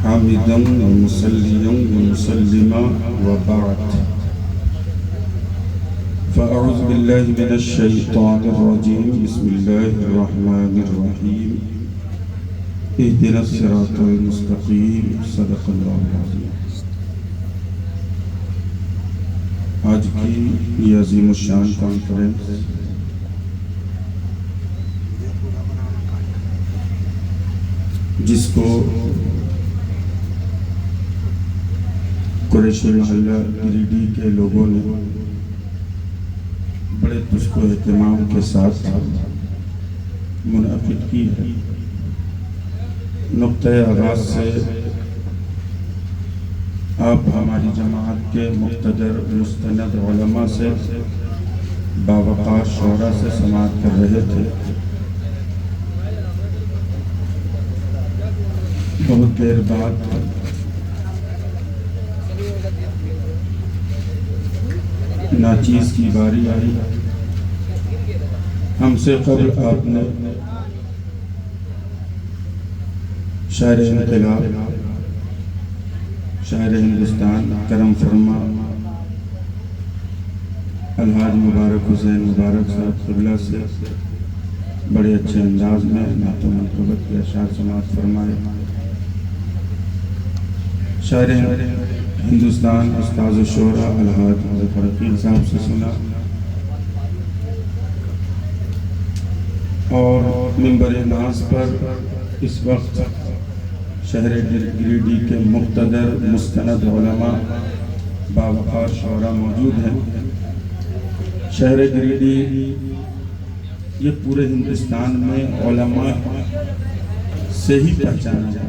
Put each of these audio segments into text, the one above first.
حامدا ومصليا ومسلما وبعد فأعوذ بالله من الشيطان الرجيم بسم الله الرحمن الرحيم اهدنا الصراط المستقيم صدق اللہ العظیم۔ آج کی یہ عظیم الشان کانفرنس جس کو قریشی محلہ گریڈی کے لوگوں نے بڑے تشک و اہتمام کے ساتھ منعقد کی ہے۔ نقطۂ آغاز سے آپ ہماری جماعت کے مقتدر مستند علماء سے باوقار شعراء سے سماعت کر رہے تھے۔ بہت دیر بعد ناچیز کی باری آئی۔ ہم سے قبل آپ نے شاعر انقلاب، شاعر ہندوستان کرم فرما الحاج مبارک حسین مبارک صاحب قبلہ سے بڑے اچھے انداز میں نعت و منقبت کے اشعار سماعت فرمائے۔ شاعر ہندوستان استاذ الشعراء الحاج ظفر عقیل صاحب سے سنا، اور منبر ناز پر اس وقت شہر گریڈی کے مقتدر مستند علماء باوقار شعراء موجود ہیں۔ شہر گریڈی یہ پورے ہندوستان میں علماء سے ہی پہچانا جاتا ہے۔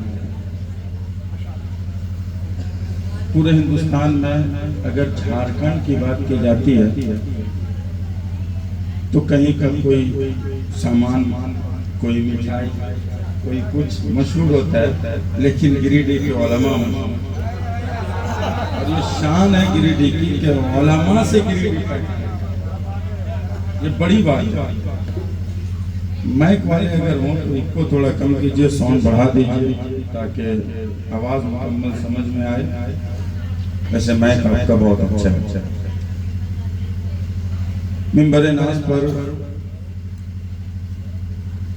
پورے ہندوستان میں اگر جھارکھنڈ کی بات کی جاتی ہے تو کہیں کا کوئی سامان، کوئی مٹھائی، کوئی کچھ مشہور ہوتا ہے، لیکن گریڈی کے علماء مشہور۔ اور یہ شان ہے گریڈی کی کہ علماء سے گریڈی کا یہ بڑی بات ہے۔ مائک والے اگر ہوں تو ایک کو تھوڑا کم کیجئے، ساؤنڈ بڑھا دیجئے تاکہ آواز مکمل سمجھ میں آئے۔ ویسے مائک آپ کا بہت اچھا ہے۔ منبر ناز پر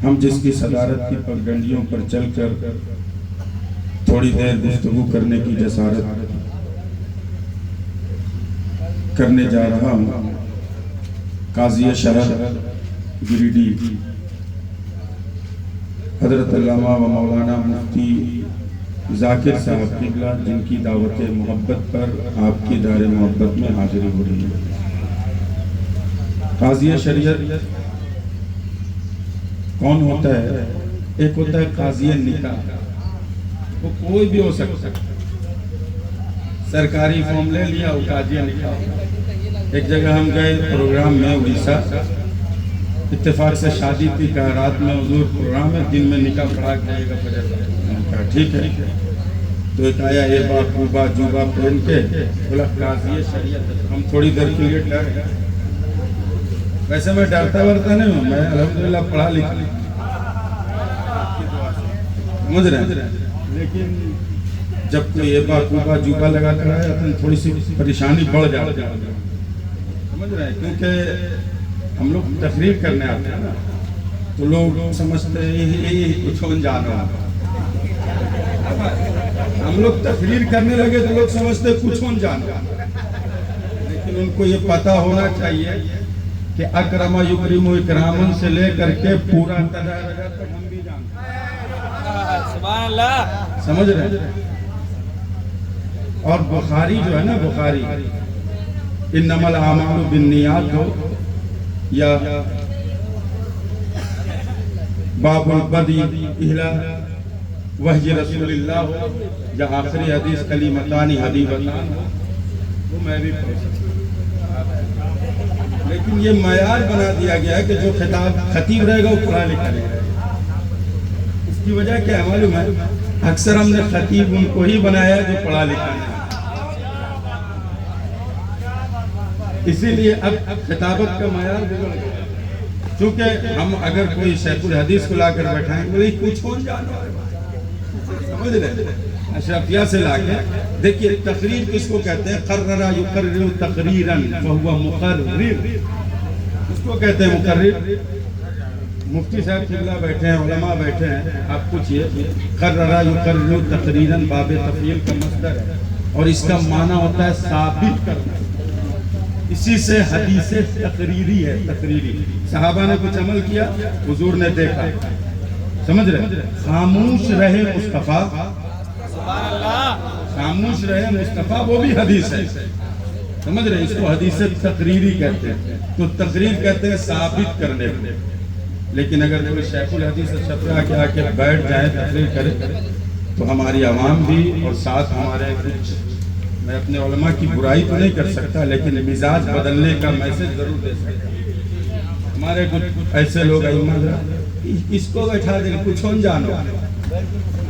ہم جس کی صدارت کی پگڈنڈیوں پر چل کر تھوڑی دیر گفتگو کرنے کی جسارت کرنے جا رہا ہوں، قاضی شہر گریڈی حضرت علامہ و مولانا مفتی ذاکر صاحب قبلہ، جن کی دعوت محبت پر آپ کی دار محبت میں حاضری ہو رہی ہے۔ قاضی شریعت کون ہوتا ہے؟ ایک ہوتا ہے قاضی نکاح، وہ کوئی بھی ہو سکتا ہے، سرکاری فارم لے لیا وہ قاضی نکاح۔ ایک جگہ ہم گئے پروگرام میں اڑیسہ، اتفاق سے شادی تھی، کہا رات میں حضور پروگرام ہے، دن میں نکاح پڑھا جائے گا فجر۔ کہا ٹھیک ہے۔ تو ایک آیا ایبا کوبا جوبا پہن کے، بولا قاضی شریعت۔ ہم تھوڑی دیر کے لیے ڈر گئے۔ ویسے میں ڈرتا ورتا نہیں ہوں، میں الحمدللہ پڑھا لکھا، سمجھ رہے ہیں، لیکن جب کوئی ایبا کوبا جوبا لگا کر آیا تو تھوڑی سی پریشانی بڑھ جاتی ہے، سمجھ رہے ہیں، کیونکہ ہم لوگ تقریر کرنے آتے ہیں نا، تو لوگ سمجھتے ہیں یہ کچھ انجانا ہے۔ ہم لوگ تقریر کرنے لگے تو لوگ سمجھتے ہیں کچھ انجانا، لیکن ان کو یہ پتہ ہونا چاہیے کہ اکرم یکرم اکرامن سے لے کر کے پورا تدارجہ تک ہم بھی جانتے ہیں۔ سبحان اللہ، سمجھ رہے ہیں۔ اور بخاری جو ہے نا، بخاری انما الاعمال بالنیات ہو یا باب البدی اہلا وحی رسول اللہ ہو یا آخری حدیث کلیمتانی حبیبتان ہو، وہ میں بھی پڑھ سکتا ہوں۔ لیکن یہ معیار بنا دیا گیا ہے کہ جو خطیب رہے گا وہ پڑھا لکھا رہے گا۔ اس کی وجہ کیا ہے معلوم ہے؟ اکثر ہم نے خطیب ان کو ہی بنایا جو پڑھا لکھا نہیں۔ اسی لیے اب خطابت کا معیار بگڑ گیا، چونکہ ہم اگر کوئی شیخ الحدیث کو لا کر بیٹھائیں گے کچھ ہو جانا، سمجھ رہے ہیں، اشرفیہ سے لا کے دیکھیے تقریر کس کو کہتے ہیں؟ قرر یقرر تقریرا فهو مقرر، اس کو کہتے ہیں مقرر۔ مفتی صاحب قبلہ بیٹھے ہیں، علماء بیٹھے ہیں، آپ پوچھئے قرر یقرر تقریرا باب تفعیل کا مصدر ہے اور اس کا معنی ہوتا ہے ثابت کرنا، اسی سے حدیث تقریری ہے، تقریری۔ صحابہ نے کچھ عمل کیا، حضور نے دیکھا، سمجھ رہے؟ خاموش رہے مصطفیٰ، خاموش رہے مصطفیٰ، وہ بھی حدیث ہے، سمجھ رہے؟ اس کو حدیث تقریری کہتے ہیں۔ تو تقریر کہتے ہیں ثابت کرنے کو، لیکن اگر کوئی شیخ الحدیث اشرفیہ کے آ کے بیٹھ جائے تقریر کرے تو ہماری عوام بھی اور ساتھ ہمارے کچھ، میں اپنے علماء کی برائی تو نہیں کر سکتا لیکن مزاج بدلنے کا میسج ضرور دے سکتا ہوں۔ ہمارے کچھ ایسے لوگ اس کو بیٹھا دیں کچھ ہون جانو،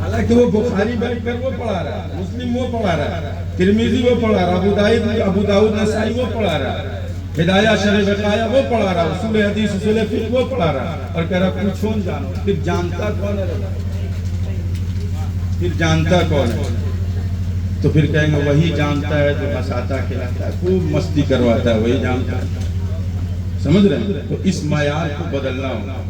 حالانکہ وہ بخاری بیٹھ کر وہ پڑھا رہا ہے، مسلم وہ پڑھا رہا ہے، ترمذی وہ پڑھا رہا ہے، ابو داؤد نسائی وہ پڑھا رہا ہے، ہدایہ شرح وقایہ وہ پڑھا رہا ہے، اصول حدیث اصول فقہ وہ پڑھا رہا ہے، اور کہہ رہا کچھ ہون جانو۔ پھر جانتا کون ہے؟ پھر جانتا کون ہے؟ تو پھر کہیں گے وہی جانتا ہے جو ہنساتا کھلاتا ہے، خوب مستی کرواتا ہے، وہی جانتا ہے، سمجھ رہے ہیں؟ تو اس معیار کو بدلنا ہوگا،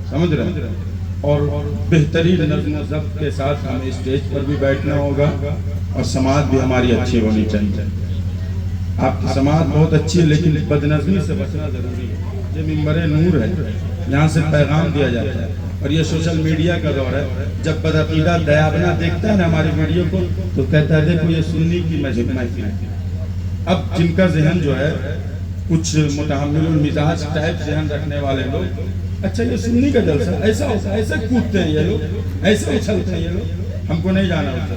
سمجھ رہے ہیں؟ اور بہترین نظم و ضبط کے ساتھ ہمیں اسٹیج پر بھی بیٹھنا ہوگا اور سماعت بھی ہماری اچھی ہونی چاہیے۔ آپ کی سماعت بہت اچھی ہے لیکن بدنظمی سے بچنا ضروری ہے۔ یہ ممبر نور ہے، یہاں سے پیغام دیا جاتا ہے، اور یہ سوشل میڈیا کا دور ہے۔ جب بدعقیدہ دیابنا دیکھتا ہے نا ہماری ویڈیو کو تو کہتا ہے دیکھو یہ سنی کی محفل ہے۔ اب جن کا ذہن جو ہے کچھ متحمل المزاج ٹائپ ذہن رکھنے والے لوگ، اچھا یہ سنی کا جلسہ ایسا ہوتا ہے، ایسے کودتے ہیں یہ لوگ، ایسے اچھلتے ہیں یہ لوگ، ہم کو نہیں جانا ہوتا،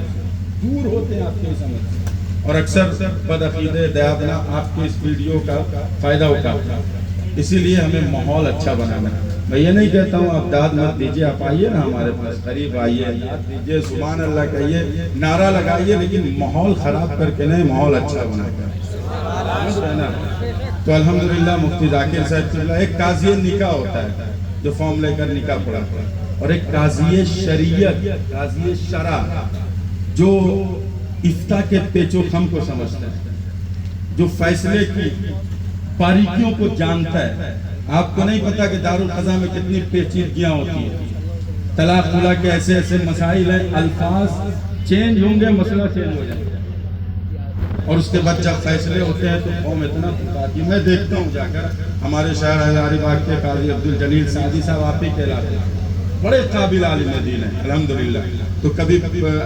دور ہوتے ہیں آپ کے سمجھ سے۔ اور اکثر بدعقیدہ دیابنا آپ کے اس ویڈیو کا فائدہ اٹھاتا ہے، اسی لیے ہمیں ماحول اچھا بنانا ہے۔ میں یہ نہیں کہتا ہوں آپ داد مت دیجئے، آپ آئیے نا ہمارے پاس، قریب آئیے، داد دیجئے، سبحان اللہ کہیے، نعرہ لگائیے، لیکن ماحول خراب کر کے نہیں، ماحول اچھا بنا کر۔ تو الحمدللہ مفتی ذاکر صاحب ایک قاضی نکاح ہوتا ہے جو فارم لے کر نکاح پڑھاتا ہے، اور ایک قاضی شریعت، قاضی شرع جو افتاء کے پیچ و خم کو سمجھتا ہے، جو فیصلے کی باریکیوں کو جانتا ہے۔ آپ کو نہیں پتا کہ دارالقضا میں کتنی پیچیدگیاں ہوتی ہیں، طلاق خلا کے ایسے ایسے مسائل ہیں، الفاظ چینج ہوں گے مسئلہ چینج ہو جائے گا، اور اس کے بعد جب فیصلے ہوتے ہیں تو قوم اتنا پکاتی ہے۔ میں دیکھتا ہوں جا کر ہمارے شہر ہزاری باغ کے قاضی عبدالجلیل سعدی صاحب آپ ہی کہلاتے ہیں، بڑے قابل عالم دین ہیں الحمدللہ۔ تو کبھی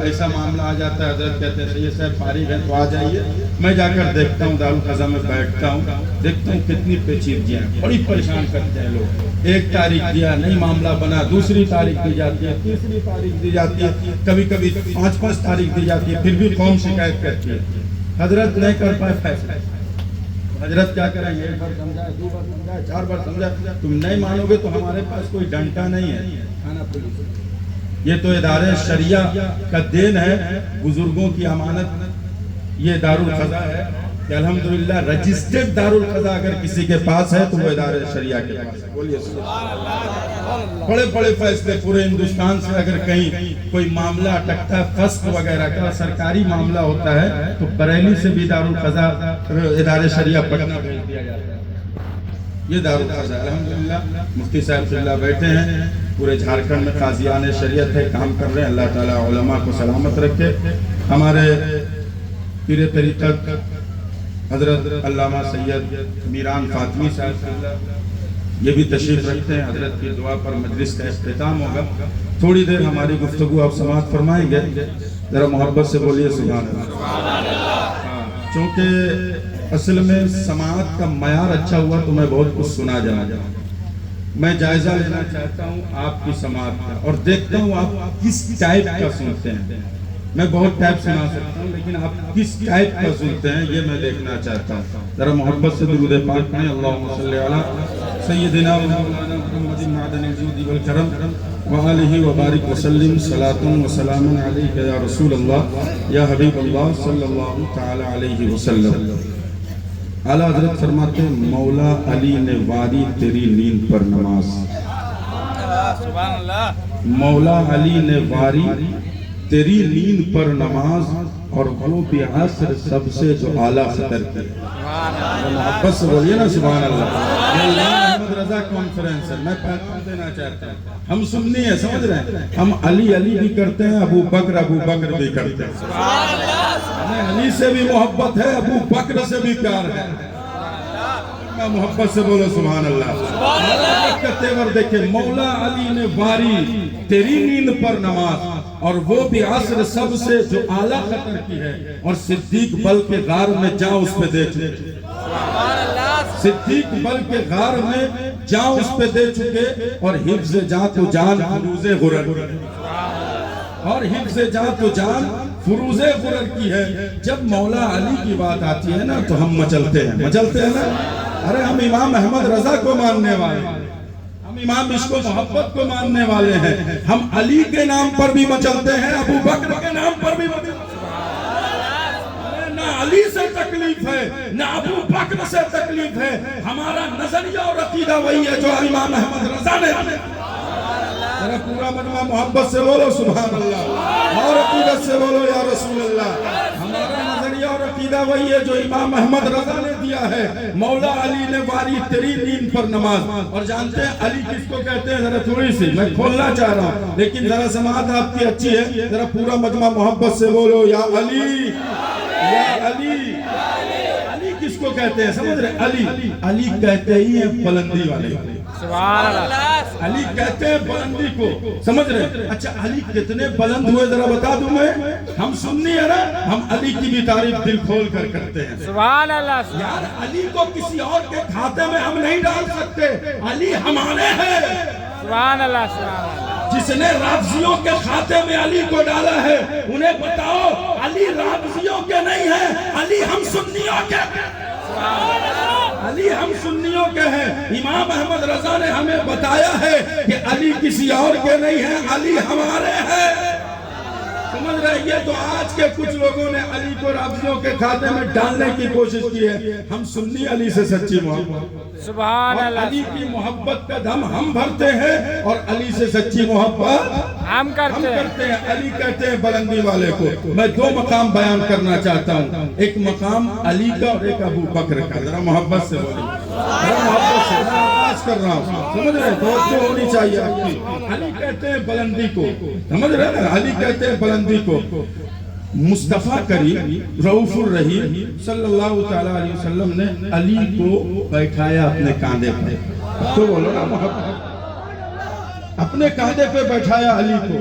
ایسا معاملہ آ جاتا ہے، حضرت کہتے ہیں سید صاحب فارغ ہیں تو آ جائیے، میں جا کر دیکھتا ہوں، دارالقضا میں بیٹھتا ہوں، دیکھتا ہوں کتنی پیچیدگیاں ہیں، بڑی پریشان کرتے ہیں لوگ۔ ایک تاریخ دیا نہیں معاملہ بنا، دوسری تاریخ دی جاتی ہے، تیسری تاریخ دی جاتی ہے، کبھی کبھی 5 تاریخ دی جاتی ہے، پھر بھی قوم شکایت کرتی ہے حضرت نہیں کر پائے فیصلہ۔ حضرت کیا کریں گے؟ ایک بار سمجھائے، 2 بار سمجھائے، 4 بار سمجھائے، تم نہیں مانو گے تو ہمارے پاس کوئی ڈنڈا نہیں ہے، تھانہ پولیس۔ یہ تو ادارے شریعہ کا دین ہے، بزرگوں کی امانت یہ دارالقضا ہے کہ الحمدللہ رجسٹرڈ دارالقضا اگر کسی کے پاس ہے تو وہ ادارے شریعہ کے پاس ہے۔ بولیے سبحان اللہ۔ بڑے بڑے فیصلے پورے ہندوستان سے اگر کہیں کوئی معاملہ اٹکتا ہے، فسق وغیرہ کا سرکاری معاملہ ہوتا ہے تو بریلی سے بھی دارالقضا ادارے شریعہ پٹنہ بھیج دیا جاتا ہے۔ یہ دارالقضا ہے الحمدللہ۔ مفتی صاحب اللہ بیٹھے ہیں، پورے جھارکھنڈ میں قاضیان شریعت ہے، کام کر رہے ہیں، اللہ تعالیٰ علماء کو سلامت رکھے۔ ہمارے پیر طریقت حضرت علامہ سید میران فاطمی صاحب یہ بھی تشریف رکھتے ہیں، حضرت کی دعا پر مجلس کا اختتام ہوگا۔ تھوڑی دیر ہماری گفتگو آپ سماعت فرمائیں گے، ذرا محبت سے بولیے سبحان اللہ۔ چونکہ اصل میں سماعت کا معیار اچھا ہوا تو میں بہت کچھ سنا جاؤں، میں جائزہ لینا چاہتا ہوں آپ کی سماعت کا، اور دیکھتا ہوں آپ کس ٹائپ کا سنتے ہیں۔ میں بہت ٹائپ سنا سکتا ہوں لیکن آپ کس ٹائپ کا سنتے ہیں یہ میں دیکھنا چاہتا ہوں۔ ذرا محبت سے درود پاک پڑھیں، اللہم صلی علی سیدنا و مولانا محمد معدن الجود والکرم وآلہ وبارک وسلم، صلاۃ و سلام علیک یا رسول اللہ یا حبیب اللہ صلی اللہ تعالی علیہ وسلم۔ اعلیٰ حضرت فرماتے ہیں مولا علی نے واری تیری نیند پر نماز، مولا علی نے واری تیری نیند پر نماز اور وہ بھی عصر سب سے جو اعلیٰ خطر کی محبت سے بولیے نا سبحان اللہ. احمد رضا کانفرنس ہے, میں پیغام دینا چاہتا ہوں. ہم سنی ہیں, سمجھ رہے ہیں, ہم علی علی بھی کرتے ہیں, ابو بکر بھی کرتے ہیں. ہمیں علی سے بھی محبت ہے, ابو بکر سے بھی پیار ہے. محبت سے بولو سبحان اللہ. تیور دیکھیں, مولا علی نے واری تیری نیند پر نماز اور وہ بھی عصر سب سے جو اعلیٰ خطر کی ہے, اور صدیق بل کے غار میں جا اس پہ دے چکے. صدیق بل کے غار میں جا اس پہ دے چکے, اور حفظ جاں تو جان فروز غرر, اور حفظ جاں تو جان فروز غرر کی ہے. جب مولا علی کی بات آتی ہے نا تو ہم مچلتے ہیں نا. ارے ہم امام احمد رضا کو ماننے والے ہیں, ہم امام عشق و محبت کو ماننے والے ہیں. ہم علی کے نام پر بھی مچلتے ہیں, ابو بکر کے نام پر بھی مچلتے ہیں. نہ علی سے تکلیف ہے نہ ابو بکر سے تکلیف ہے. ہمارا نظریہ اور عقیدہ وہی ہے جو امام احمد رضا نے. ذرا پورا مجمع محبت سے بولو سبحان اللہ, اور عقیدت سے بولو یا رسول اللہ. ہمارا نظریہ اور عقیدہ وہی ہے جو امام احمد رضا نے دیا ہے. مولا علی نے واری تیری نیند پر نماز. اور جانتے ہیں علی کس کو کہتے ہیں؟ ذرا تھوڑی سی میں کھولنا چاہ رہا ہوں, لیکن ذرا سماعت آپ کی اچھی ہے. ذرا پورا مجمع محبت سے بولو یا علی, یا علی. علی کس کو کہتے ہیں سمجھ رہے؟ علی کہتے ہی ہیں بلندی والے. علی کہتے ہیں بلندی کو, سمجھ رہے؟ اچھا علی کتنے بلند ہوئے ذرا بتا دوں میں. ہم سننی ہے نا, ہم علی کی بھی تعریف دل کھول کر کرتے ہیں. سبحان اللہ. یار علی کو کسی اور کے کھاتے میں ہم نہیں ڈال سکتے, علی ہمارے ہیں. سبحان اللہ. جس نے رافضیوں کے کھاتے میں علی کو ڈالا ہے انہیں بتاؤ علی رافضیوں کے نہیں ہیں, علی ہم سنیوں کے. علی ہم سنیوں کے ہیں. امام احمد رضا نے ہمیں بتایا ہے کہ علی کسی اور کے نہیں ہیں, علی ہمارے ہیں. سمجھ رہے؟ یہ تو آج کے کچھ لوگوں نے علی کو رافضیوں کے کھاتے میں ڈالنے کی کوشش کی ہے. ہم سنی علی سے سچی محبت, سبحان اللہ, علی کی محبت کا دم ہم بھرتے ہیں, اور علی سے سچی محبت ہم کرتے ہیں. علی کہتے ہیں بلندی والے کو. میں دو مقام بیان کرنا چاہتا ہوں, ایک مقام علی کا اور ایک ابو بکر کا. ذرا محبت سے بولیں, ذرا محبت سے, میں آواز کر رہا ہوں, سمجھ رہے؟ توجہ ہونی چاہیے آپ کی. علی کہتے ہیں بلندی کو, سمجھ رہے نا, علی کہتے ہیں بلندی کو. مصطفیٰ کریم رؤوف الرحیم صلی اللہ تعالیٰ علیہ وسلم نے علی کو بیٹھایا اپنے کاندھے پر. تو بولو نا محبت, اپنے کاندھے پہ بیٹھایا علی کو,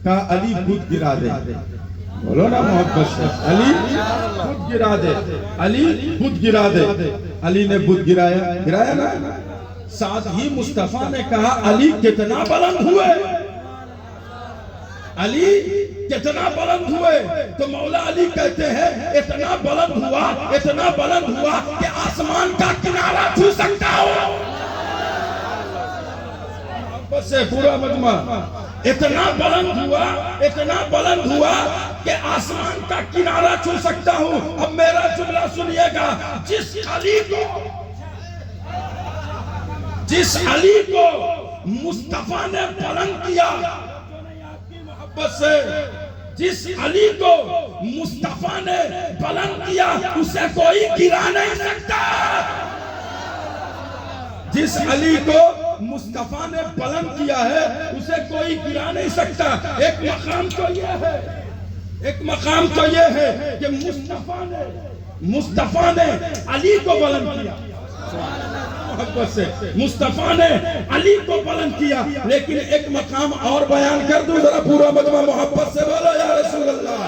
کہا علی خود گرا دے. بولو نا محبت سے, علی خود گرا دے, علی خود گرا دے. علی نے خود گرایا نا. ساتھ ہی مصطفیٰ نے کہا علی کتنا بلند ہوئے, علی کتنا بلند ہوئے. تو مولا علی کہتے ہیں اتنا بلند ہوا کہ آسمان کا کنارہ چھو سکتا ہو. بس پورا مجمع, اتنا بلند ہوا کہ آسمان کا کنارہ چھو سکتا ہوں. اب میرا جملہ سنیے گا, جس علی کو مصطفیٰ نے بلند کیا, جس علی کو مصطفیٰ نے بلند کیا اسے کوئی گرا نہیں سکتا. جس علی کو مصطفیٰ نے بلند کیا ہے اسے کوئی گرا نہیں سکتا. ایک مقام تو یہ ہے کہ مصطفیٰ نے علی کو بلند کیا, محبت سے مصطفیٰ نے علی کو بلند کیا. لیکن ایک مقام اور بیان کر دوں, ذرا پورا مجمع محبت سے بولو یا رسول اللہ,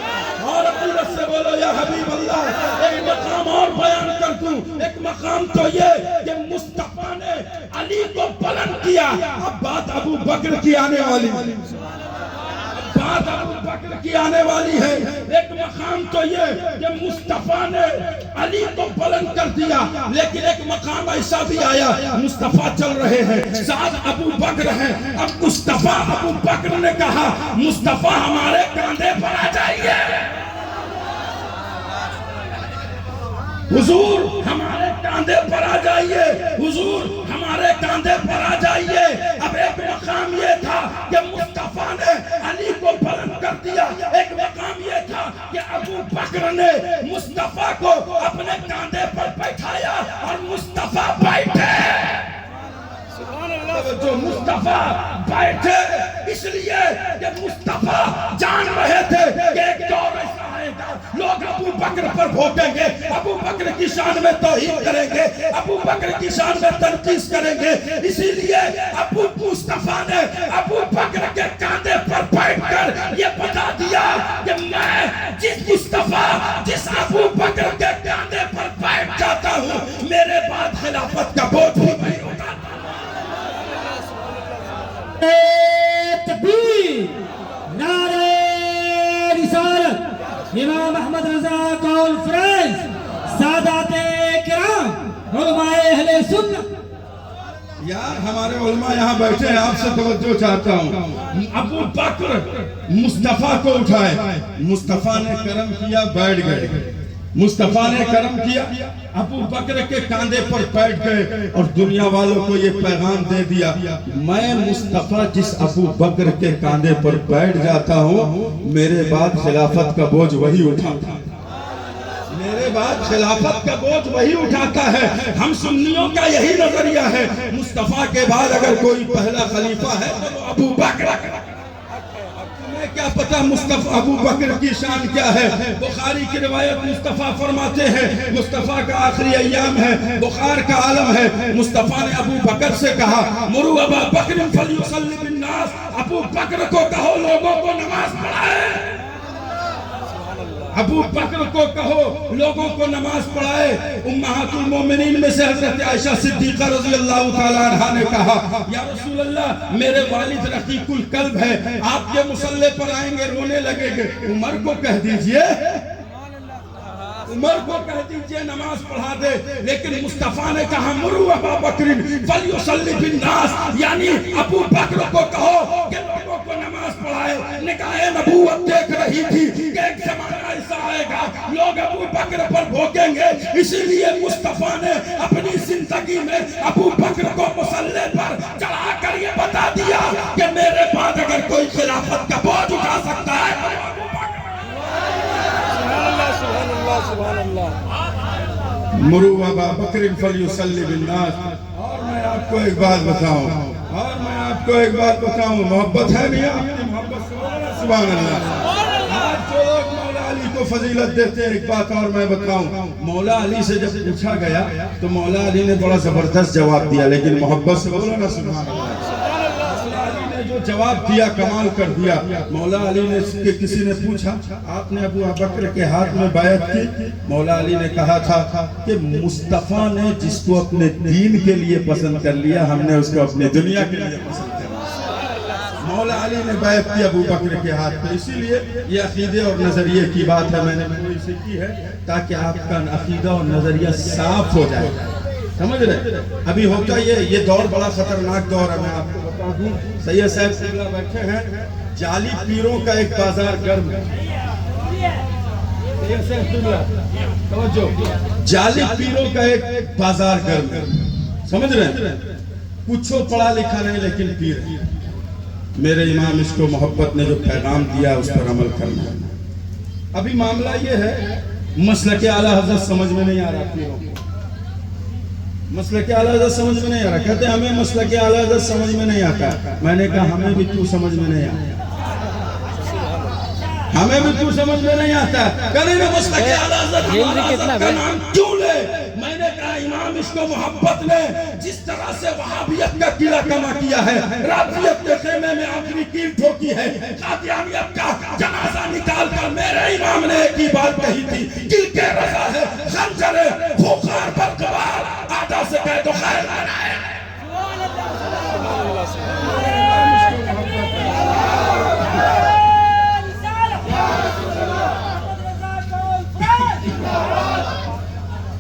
اور عقیدت سے بولو یا حبیب اللہ. ایک مقام اور بیان کر دوں, ایک مقام تو یہ کہ مصطفیٰ نے علی کو بلند کیا. اب بات ابو بکر کی آنے والی ہے. ایک مقام تو یہ کہ مصطفیٰ نے علی کو بلند کر دیا, لیکن ایک مقام ایسا بھی آیا, مصطفیٰ چل رہے ہیں, ساتھ ابو بکر ہیں. اب ابو بکر نے کہا مصطفیٰ ہمارے کاندھے پر آ جائیے, حضور ہمارے کاندھے پر آ جائیے, حضور ہمارے کاندھے پر آ جائیے. اب ایک مقام یہ تھا کہ مصطفیٰ نے علی کو بلند کر دیا, بکر نے مصطفیٰ کو اپنے کاندھے پر بیٹھایا اور مصطفیٰ بیٹھے، جو مصطفیٰ بیٹھے اس لیے کہ مصطفیٰ جان رہے تھے کہ ایک دور ایسا آئے گا لوگ ابو بکر پر بھوکیں گے، ابو بکر کی شان میں توہین کریں گے، ابو بکر کی شان میں تنقیص کریں گے، اسی لیے ابو مصطفیٰ نے ابو بکر کے کاندھے پر بیٹھ کر یہ بتا دیا کہ میں جس مصطفیٰ جس ابو بکر کے کاندھے پر بیٹھ جاتا ہوں میرے بعد خلافت کا بوجھ بھی نہیں ہوتا۔ تکبیر، نعرہ رسالت، امام احمد رضا کانفرنس، سادات کرام، علماء اہل سنت۔ یار ہمارے علماء یہاں بیٹھے ہیں، آپ سے توجہ چاہتا ہوں۔ ابو بکر مصطفیٰ کو اٹھائے، مصطفیٰ نے کرم کیا، بیٹھ گئے، مصطفیٰ نے کرم کیا، ابو بکر کے کاندھے پر بیٹھ گئے اور دنیا والوں کو یہ پیغام دے دیا، میں مصطفیٰ جس ابو بکر کے کاندھے پر بیٹھ جاتا ہوں میرے بعد خلافت کا بوجھ وہی اٹھاتا ہے، میرے بعد خلافت کا بوجھ وہی اٹھاتا ہے۔ ہم سنیوں کا یہی نظریہ ہے، مصطفیٰ کے بعد اگر کوئی پہلا خلیفہ ہے تو وہ ابو بکر۔ کیا پتا مصطفیٰ ابو بکر کی شان کیا ہے؟ بخاری کی روایت مصطفیٰ فرماتے ہیں مصطفیٰ کا آخری ایام ہے، بخار کا عالم ہے، مصطفیٰ نے ابو بکر سے کہا مرو ابا بکر فلیصلی بالناس، ابو بکر کو کہو لوگوں کو نماز پڑھائے، ابو بکر کو کہو لوگوں کو نماز پڑھائے۔ امہات المومنین میں سے حضرت عائشہ صدیقہ رضی اللہ تعالیٰ عنہ نے کہا یا رسول اللہ میرے والد رقیق القلب ہے، آپ کے مصلی پر آئیں گے رونے لگے گے، عمر کو کہہ دیجئے، عمر کو کہہ دیجئے نماز پڑھا دے، لیکن مصطفیٰ نے کہا مرو ابا بکر فلیصلی بالناس، یعنی ابو بکر کو کہو کہ لوگوں کو نماز پڑھائے۔ نگاہ نبوت دیکھ رہی تھی کہ ایک زمانہ ایسا آئے گا لوگ ابو بکر پر بھوکیں گے، اسی لیے مصطفیٰ نے اپنی زندگی میں ابو بکر کو مصلی پر چڑھا کر یہ بتا دیا کہ میرے بعد اگر کوئی خلافت کا بوجھ اٹھا سکتا ہے تو ابو بکر۔ سبحان اللہ۔ مرو ابا بکر فلیصلی بالناس۔ اور میں آپ کو ایک بات بتاؤں، محبت ہے نہیں آپ کی؟ محبت سبحان اللہ۔ آج جو لوگ مولا علی کو فضیلت دیتے ہیں، ایک بات اور میں بتاؤں، مولا علی سے جب پوچھا گیا تو مولا علی نے بڑا زبردست جواب دیا، لیکن محبت سے بولو نا سبحان اللہ۔ مولا علی نے جو جواب دیا کمال کر دیا۔ مولا علی نے کسی نے پوچھا آپ نے ابو بکر کے ہاتھ میں بیعت کی؟ مولا علی نے کہا تھا کہ مصطفیٰ نے جس کو اپنے دین کے لیے پسند کر لیا ہم نے اس کو اپنی دنیا کے لیے پسند کر لیا۔ مولا علی نے بیعت کی ابو بکر کے ہاتھ پہ، اسی لیے یہ عقیدے اور نظریے کی بات ہے، میں نے پوری سے کی ہے تاکہ آپ کا عقیدہ اور نظریہ صاف ہو جائے، سمجھ رہے؟ ابھی ہوتا یہ دور بڑا خطرناک دور ہے، میں آپ کو بتا دوں، سید صاحب سیدھا بیٹھے ہیں، جعلی پیروں کا ایک بازار گرم ہے، سید صاحب سیدھا توجہ، جعلی پیروں کا ایک بازار گرم ہے، سمجھ رہے ہیں؟ کچھ پڑھا لکھا نہیں لیکن پیر ہے۔ میرے امام اس کو محبت نے جو پیغام دیا اس پر عمل کرنا ہے۔ ابھی معاملہ یہ ہے مسلک اعلیٰ حضرت سمجھ میں نہیں آ رہا پیروں کو، مسلک اعلیٰ حضرت سمجھ میں نہیں آ رہا، کہتے ہیں ہمیں مسلک اعلیٰ حضرت سمجھ میں نہیں آتا، میں نے کہا ہمیں بھی تو سمجھ میں نہیں آتا، ہمیں بھی تو سمجھ میں نہیں آتا، کہنے میں مسلک اعلیٰ حضرت ہمارا حضرت کا نام کیوں لے؟ میں نے کہا امام اس کو محبت نے جس طرح سے وہابیت کا قلعہ کما کیا ہے، رافضیت کے خیمے میں آخری کیل ٹھوکی ہے، قادیانیت کا جنازہ نکال کر میرے امام نے ایک ہی بات کہی تھی، دل کے رضا ہے خنجر خوخار پر قبار آدھا سے کہہ تو خیر لانا ہے۔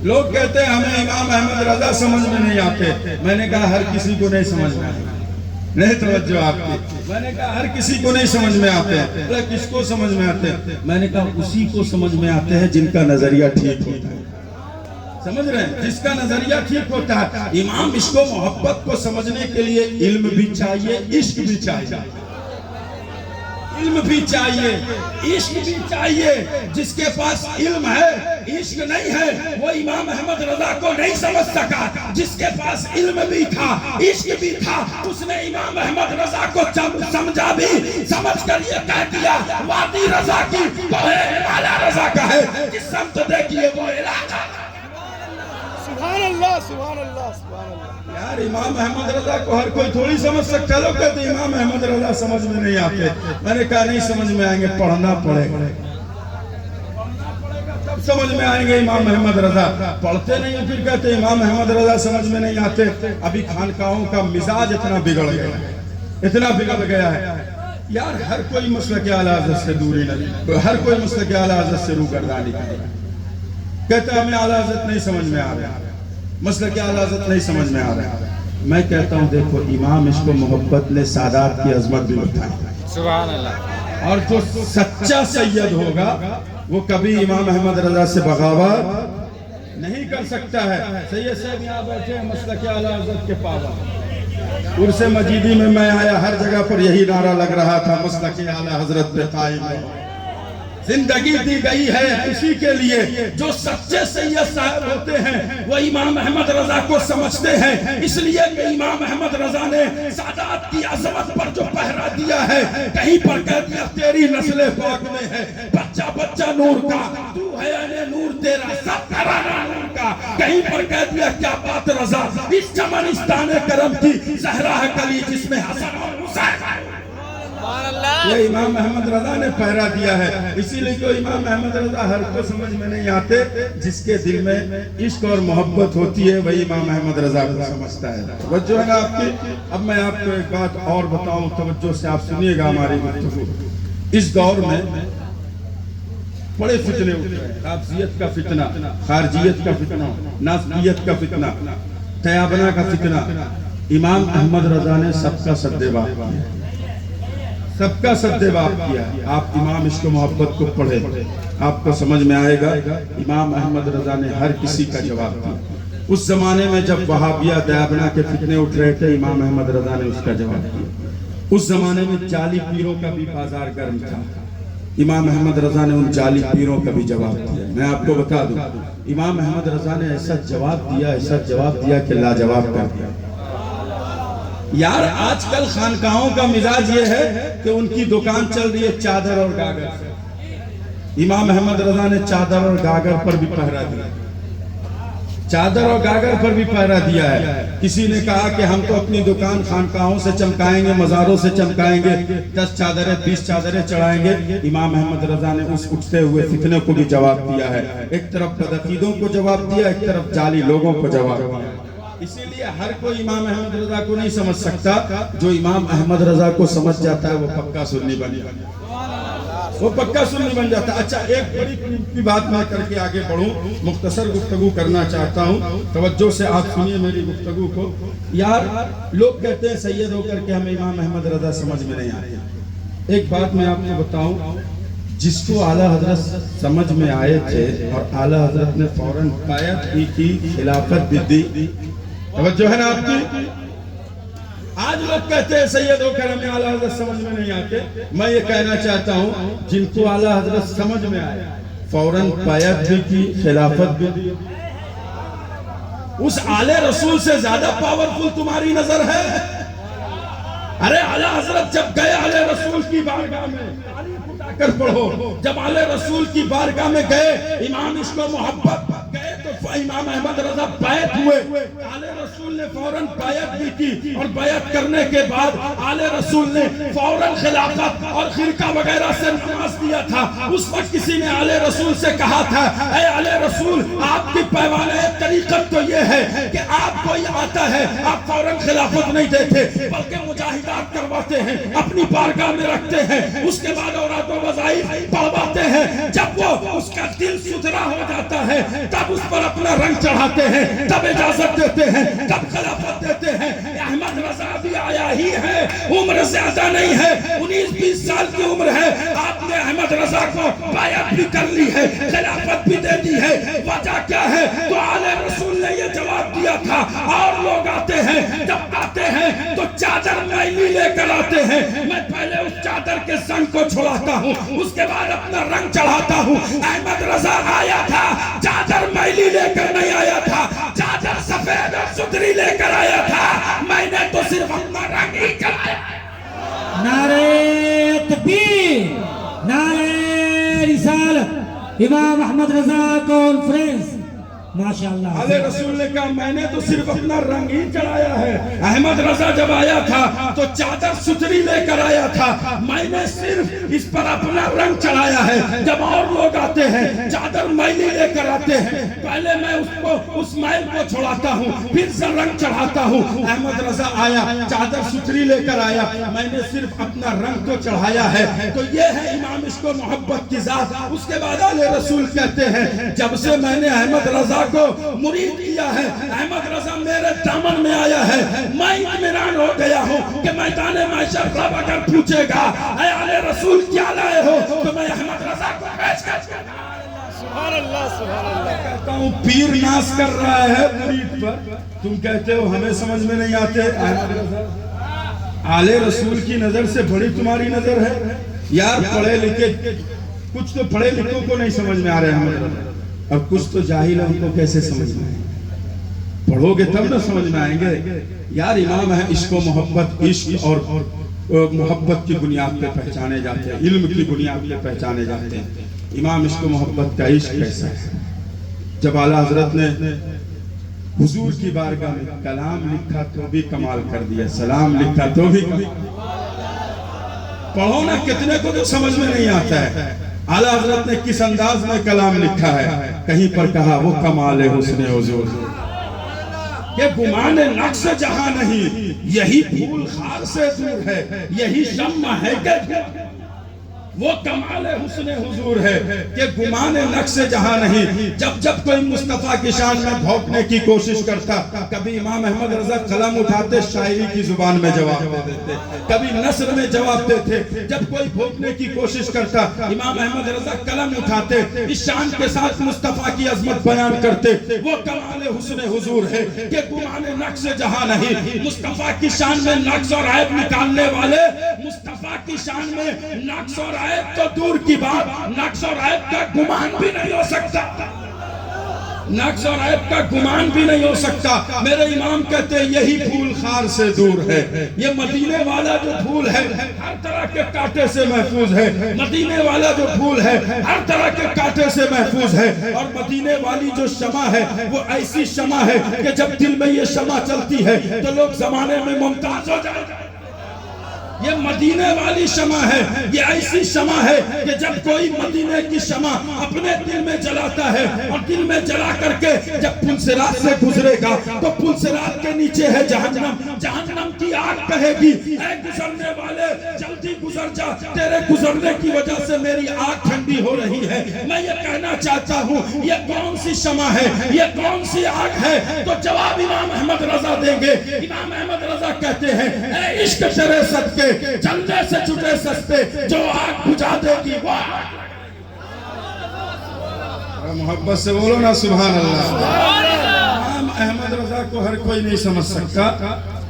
لوگ کہتے ہیں ہمیں امام احمد رضا سمجھ میں نہیں آتے، میں نے کہا ہر کسی کو نہیں سمجھ میں آتے، نہیں توجہ آپ کی، میں نے کہا ہر کسی کو نہیں سمجھ میں آتے ہیں، کس کو سمجھ میں آتے ہیں؟ میں نے کہا اسی کو سمجھ میں آتے ہیں جن کا نظریہ ٹھیک ہوتا ہے، سمجھ رہے ہیں؟ جس کا نظریہ ٹھیک ہوتا ہے۔ امام اس کو محبت کو سمجھنے کے لیے علم بھی چاہیے، عشق بھی چاہیے، علم بھی چاہیے، عشق بھی چاہیے. جس کے پاس علم ہے عشق نہیں ہے وہ امام احمد رضا کو نہیں سمجھ سکا. جس کے پاس علم بھی تھا عشق بھی تھا اس نے امام احمد رضا کو سمجھا بھی، سمجھ کر یہ کہہ دیا وادی رضا کی کوہ ہمالیہ رضا کا ہے، جس سمت دیکھیے وہ علاقہ. سبحان اللہ سبحان اللہ سبحان اللہ. یار امام احمد رضا کو ہر کوئی تھوڑی سمجھ سکتا. لوگ کہتے ہیں امام احمد رضا سمجھ میں نہیں آتے. میں نے کہا نہیں سمجھ میں آئیں گے، پڑھنا پڑے گا تب سمجھ میں آئیں گے امام احمد رضا. پڑھتے نہیں ہیں پھر کہتے ہیں امام احمد رضا سمجھ میں نہیں آتے. ابھی خانقاہوں کا مزاج اتنا بگڑ گیا ہے. یار ہر کوئی مسلک اعلی حضرت سے دوری نہیں، ہر کوئی مسلک اعلی حضرت سے روگردانی کرے. کہتا ہے ہمیں اعلی حضرت نہیں سمجھ میں آ رہا، مسلک اعلی حضرت نہیں سمجھ میں آ رہا. میں کہتا ہوں دیکھو امام عشق و محبت نے سادات کی عظمت بھی بتائی. سبحان اللہ. اور جو سچا سید ہوگا وہ کبھی امام احمد رضا سے بغاوت نہیں کر سکتا ہے. سید صاحب یہاں بیٹھے ہیں مسلک اعلی حضرت کے پابند. عرس مجیدی میں آیا، ہر جگہ پر یہی نعرہ لگ رہا تھا مسلک اعلی حضرت پہ قائم رہو. زندگی دی گئی ہے اسی کے لیے. جو سچے سید صاحب ہوتے ہیں وہ امام احمد رضا کو سمجھتے ہیں، اس لیے کہ امام احمد رضا نے سادات کی عظمت پر جو پہرا دیا ہے. کہیں پر کہہ دیا تیری نسل پاک میں ہے بچہ بچہ نور کا، تو ہے اے نور تیرا سب گھرانہ نور کا. کہیں پر کہہ دیا کیا بات رضا اس چمنستان کرم کی، زہرا ہے کلی جس میں حسن اور حسین. یہ امام احمد رضا نے پہرا دیا ہے. اسی لیے کہ امام احمد رضا ہر کو سمجھ میں نہیں آتے. جس کے دل میں عشق اور محبت ہوتی ہے وہی امام احمد رضا کو سمجھتا ہے. توجہ ہے نا آپ کی. اب میں آپ کو ایک بات اور بتاؤں، توجہ سے آپ سنیے گا ہماری گفتگو. اس دور میں بڑے فتنے اٹھ رہے ہیں. تابعیت کا فتنہ، خارجیت کا فتنہ، ناسبیت کا فتنہ، تیابنہ کا فتنہ. امام احمد رضا نے سب کا سدباب کیا، سب کا سدباب کیا. آپ امام عشق و محبت کو پڑھیں، آپ کو سمجھ میں آئے گا. امام احمد رضا نے ہر کسی کا جواب دیا. اس زمانے میں جب وہابیہ دیابنا کے فتنے اٹھ رہے تھے امام احمد رضا نے اس کا جواب دیا. اس زمانے میں جعلی پیروں کا بھی بازار گرم تھا. امام احمد رضا نے ان جعلی پیروں کا بھی جواب دیا. میں آپ کو بتا دوں امام احمد رضا نے ایسا جواب دیا کہ لاجواب کر دیا. یار آج کل خانقاہوں کا مزاج یہ ہے کہ ان کی دکان چل رہی ہے چادر اور گاگر سے. امام احمد رضا نے چادر اور گاگر پر بھی پہرا دیا. چادر اور گاگر پر بھی پہرا دیا ہے. کسی نے کہا کہ ہم تو اپنی دکان خانقاہوں سے چمکائیں گے، مزاروں سے چمکائیں گے، 10 چادریں 20 چادریں چڑھائیں گے. امام احمد رضا نے اس اٹھتے ہوئے فتنے کو بھی جواب دیا ہے. ایک طرف بدعقیدوں کو جواب دیا، ایک طرف جعلی لوگوں کو جواب دیا. اسی لیے ہر کوئی امام احمد رضا کو نہیں سمجھ سکتا. جو امام احمد رضا کو سمجھ جاتا ہے وہ پکا سنی بن جاتا ہے، وہ پکا سنی بن جاتا ہے. اچھا ایک بڑی قیمتی بات میں کر کے آگے بڑھوں، مختصر گفتگو کرنا چاہتا ہوں. توجہ سے آپ سنیے میری گفتگو کو. یار لوگ کہتے ہیں سید ہو کر کے ہمیں امام احمد رضا سمجھ میں نہیں آتے. ایک بات میں آپ کو بتاؤں، جس کو اعلیٰ حضرت سمجھ میں آئے تھے اور اعلیٰ حضرت نے فوراً بیعت کی، خلافت بھی دی. توجہ ہے نا آپ کی. آج لوگ کہتے ہیں سید ہو کر ہمیں اعلیٰ حضرت سمجھ میں نہیں آتے. میں یہ کہنا چاہتا ہوں جن کو اعلیٰ حضرت سمجھ میں آئے فوراً بیعت بھی کی، خلافت بھی دی. اس آل رسول سے زیادہ پاورفل تمہاری نظر ہے؟ ارے اعلیٰ حضرت جب گئے آل رسول کی بارگاہ میں، کر پڑھو، جب آل رسول کی بارگاہ میں گئے امام عشق و محبت گئے تو امام احمد رضا بیعت ہوئے. آل رسول نے فوراً بیعت بھی کی اور بیعت کرنے کے بعد آل رسول نے فوراً خلافت اور خرقہ وغیرہ سے نماز دیا تھا. اس وقت کسی نے آل رسول سے کہا تھا اے آل رسول آپ کی پیمانہ طریقت تو یہ ہے کہ آپ کو یہ آتا ہے آپ فوراً خلافت نہیں دیتے بلکہ مجاہدات کرواتے ہیں، اپنی بارگاہ میں رکھتے ہیں، اس کے بعد اوراد و وظائف پڑھواتے ہیں. جب وہ اس کا دل ستھرا ہو جاتا ہے تب اس پر اپنا رنگ چڑھاتے ہیں، تب اجازت دیتے ہیں، تب خلافت دیتے ہیں. احمد رضا بھی آیا ہی ہے، عمر زیادہ نہیں ہے، 19-20 سال کی عمر ہے. آپ نے احمد احمد رضا کو بیعت بھی کر لی ہے، خلافت بھی دے دی ہے، وجہ کیا ہے؟ تو آل رسول نے یہ جواب دیا تھا، اور لوگ آتے ہیں، جب آتے ہیں تو چادر میلی لے کر آتے ہیں، میں پہلے اس چادر کے زنگ کو چھڑاتا ہوں، اس کے بعد اپنا رنگ چڑھاتا ہوں۔ احمد رضا آیا تھا، چادر میلی لے کر نہیں آیا تھا، چادر سفید اور ستھری لے کر آیا تھا، میں نے تو صرف اپنا رنگ ہی چڑھایا۔ نعرہ تکبیر، نعرہ رسالت، امام احمد رضا کانفرنس، ماشاءاللہ۔ آل رسول نے کہا میں نے تو صرف اپنا رنگ ہی چڑھایا ہے۔ احمد رضا جب آیا تھا تو چادر ستھری لے کر آیا تھا، میں نے صرف اس پر اپنا رنگ چڑھایا ہے۔ جب اور لوگ آتے ہیں چادر میلی لے کر آتے ہیں، پہلے میں اس میل کو چھڑاتا ہوں، پھر سے رنگ چڑھاتا ہوں۔ احمد رضا آیا، چادر ستھری لے کر آیا، میں نے صرف اپنا رنگ کو چڑھایا ہے۔ تو یہ ہے امام عشق و محبت کی ذات۔ اس کے بعد آل رسول کہتے ہیں جب سے میں نے احمد رضا کو مرید کیا ہے، احمد رضا میرے دامن میں آیا ہے، میں اطمینان ہو گیا ہوں کہ میدان محشر رب اگر پوچھے گا اے آل رسول کیا لائے ہو، تو میں احمد رضا کو پیش کر سبحان اللہ سبحان اللہ۔ کہتا ہوں پیر ناز کر رہا ہے مرید پر، تم کہتے ہو ہمیں سمجھ میں نہیں آتے۔ احمد رضا آل رسول کی نظر سے بڑی تمہاری نظر ہے یار۔ پڑھے لکھے کچھ تو پڑھے لکھوں کو نہیں سمجھ میں آ رہے ہیں، اور کچھ تو جاہل ہیں، ان کو کیسے سمجھ میں آئیں گے؟ پڑھو گے تب نہ سمجھ میں آئیں گے یار۔ امام ہے عشق و محبت، عشق اور محبت کی بنیاد پہ پہچانے جاتے ہیں، علم کی بنیاد پہ پہچانے جاتے ہیں۔ امام عشق و محبت کا عشق کیسا ہے؟ جب اعلیٰ حضرت نے حضور کی بارگاہ میں کلام لکھا تو بھی کمال کر دیا، سلام لکھا تو بھی کمال۔ پڑھو نا، کتنے کو تو سمجھ میں نہیں آتا ہے اعلیٰ حضرت نے کس انداز میں کلام لکھا ہے۔ کہیں پر کہا وہ کمال حسن حضور، کہ گمان نقص جہاں نہیں، یہی پھول خار سے دور ہے، یہی شمع ہے کہ وہ کمال حسن حضور ہے کہ گمان نقص جہاں نہیں۔ جب کوئی مصطفیٰ کی شان میں بھونکنے کی کوشش کرتا، کبھی امام احمد رضا قلم اٹھاتے شاعری کی زبان میں جواب دے دیتے، کبھی نثر میں جواب دیتے۔ جب کوئی بھونکنے کی کوشش کرتا، امام احمد رضا قلم اٹھاتے، اس شان کے ساتھ مصطفیٰ کی عظمت بیان کرتے۔ وہ کمال حسن حضور ہے کہ گمان نقص جہاں نہیں۔ مصطفیٰ کی شان میں نقص اور عیب نکالنے والے، مصطفیٰ کی شان میں نقص اور عیب تو دور کی بات، نقص اور عیب کا گمان بھی نہیں ہو سکتا، نقص اور عیب کا گمان بھی نہیں ہو سکتا۔ میرے امام کہتے ہیں یہی پھول خار سے دور ہے، یہ مدینے والا جو پھول ہے ہر طرح کے کانٹے سے محفوظ ہے، مدینے والا جو پھول ہے ہر طرح کے کانٹے سے محفوظ ہے، اور مدینے والی جو شمع ہے وہ ایسی شمع ہے کہ جب دل میں یہ شمع چلتی ہے تو لوگ زمانے میں ممتاز ہو جائیں گے۔ یہ مدینے والی شمع ہے، یہ ایسی شمع ہے کہ جب کوئی مدینے کی شمع اپنے دل میں جلاتا ہے، اور دل میں جلا کر کے جب پلسرات سے گزرے گا تو پلسرات کے نیچے ہے جہنم، جہنم کی آگ کہے گی اے گزرنے والے جلدی گزر جا، تیرے گزرنے کی وجہ سے میری آگ ٹھنڈی ہو رہی ہے۔ میں یہ کہنا چاہتا ہوں یہ کون سی شمع ہے، یہ کون سی آگ ہے؟ تو جواب امام احمد رضا دیں گے۔ امام احمد رضا کہتے ہیں اے عشق تیرے صدقے جلنے سے چھٹے سستے، جو آگ بجھا دے گی وہ آگ۔ محبت سے بولو نا سبحان اللہ۔ امام احمد رضا کو ہر کوئی نہیں سمجھ سکتا،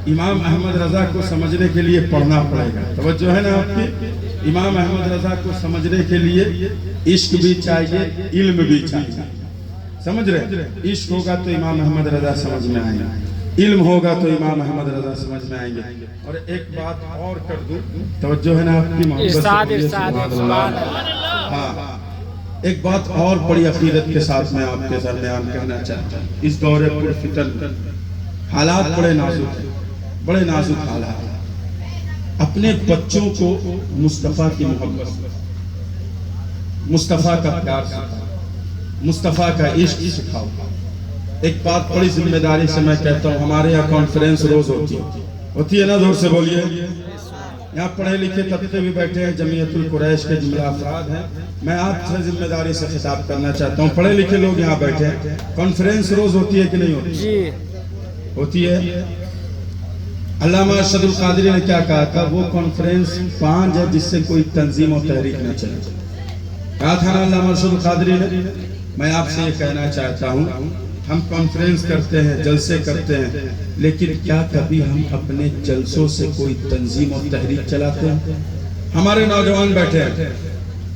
امام احمد رضا کو سمجھنے کے لیے پڑھنا پڑے گا۔ توجہ ہے نا آپ کی؟ امام احمد رضا کو سمجھنے کے لیے عشق بھی چاہیے، علم بھی چاہیے، سمجھ رہے؟ عشق ہوگا تو امام احمد رضا سمجھ میں آئیں گے، علم ہوگا تو امام احمد رضا سمجھ میں آئیں گے۔ اور ایک بات اور کر دوں، توجہ ہے نا آپ کی؟ محبت سے سبحان اللہ۔ ہاں، ایک بات اور بڑی عقیدت کے ساتھ میں آپ کے درمیان کہنا چاہتا ہوں۔ اس دور پر فتن حالات بڑے نازک ہیں، بڑے نازک حالات ہیں۔ اپنے بچوں کو مصطفیٰ کی محبت، مصطفیٰ کا پیار سکھاؤ، مصطفیٰ کا عشق سکھاؤ۔ ایک بات بڑی ذمہ داری سے میں کہتا ہوں، ہمارے یہاں کانفرنس روز ہوتی ہے نا، زور سے بولیے۔ یہاں پڑھے لکھے طبقے بھی بیٹھے ہیں، جمعیت القریش کے جملہ افراد ہیں۔ میں آپ سے ذمہ داری سے خطاب کرنا چاہتا ہوں، پڑھے لکھے لوگ یہاں بیٹھے ہیں، کانفرنس روز ہوتی ہے کہ نہیں ہوتی؟ ہوتی ہے۔ علامہ ارشد القادری نے کیا کہا تھا؟ وہ کانفرنس 5 ہے جس سے کوئی تنظیم و تحریک نہ چلے۔ کہا تھا نا علامہ ارشد قادری نے، میں آپ سے یہ کہنا چاہتا ہوں، ہم کانفرنس کرتے ہیں، جلسے کرتے ہیں، لیکن کیا کبھی ہم اپنے جلسوں سے کوئی تنظیم اور تحریک چلاتے ہیں؟ ہمارے نوجوان بیٹھے ہیں،